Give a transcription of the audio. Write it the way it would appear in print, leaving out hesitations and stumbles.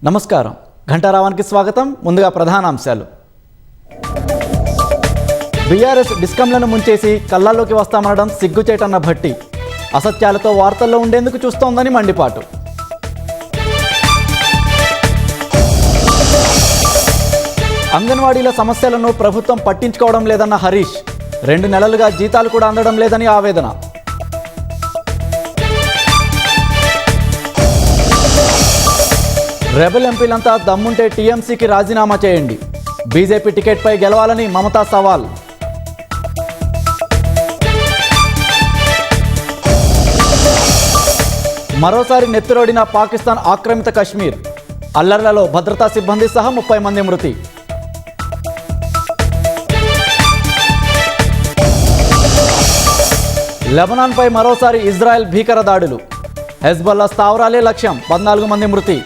నమస్కారం. ఘంటారావానికి స్వాగతం. ముందుగా ప్రధానాంశాలు. బీఆర్ఎస్ డిస్కంలను ముంచేసి కళ్ళల్లోకి వస్తామనడం సిగ్గుచేటన్న భట్టి. అసత్యాలతో వార్తల్లో ఉండేందుకు చూస్తోందని మండిపాటు. అంగన్వాడీల సమస్యలను ప్రభుత్వం పట్టించుకోవడం లేదన్న హరీష్. 2 నెలలుగా జీతాలు కూడా అందడం లేదని ఆవేదన. రెబల్ ఎంపీలంతా దమ్ముంటే టీఎంసీకి రాజీనామా చేయండి. బీజేపీ టికెట్పై గెలవాలని మమతా సవాల్. మరోసారి నెత్తిరోడిన పాకిస్తాన్ ఆక్రమిత కశ్మీర్. అల్లర్లలో భద్రతా సిబ్బంది సహా 30 మంది మృతి. లెబనాన్పై మరోసారి ఇజ్రాయెల్ భీకర దాడులు. హెజ్బొల్లా స్థావరాలే లక్ష్యం. 14 మంది మృతి.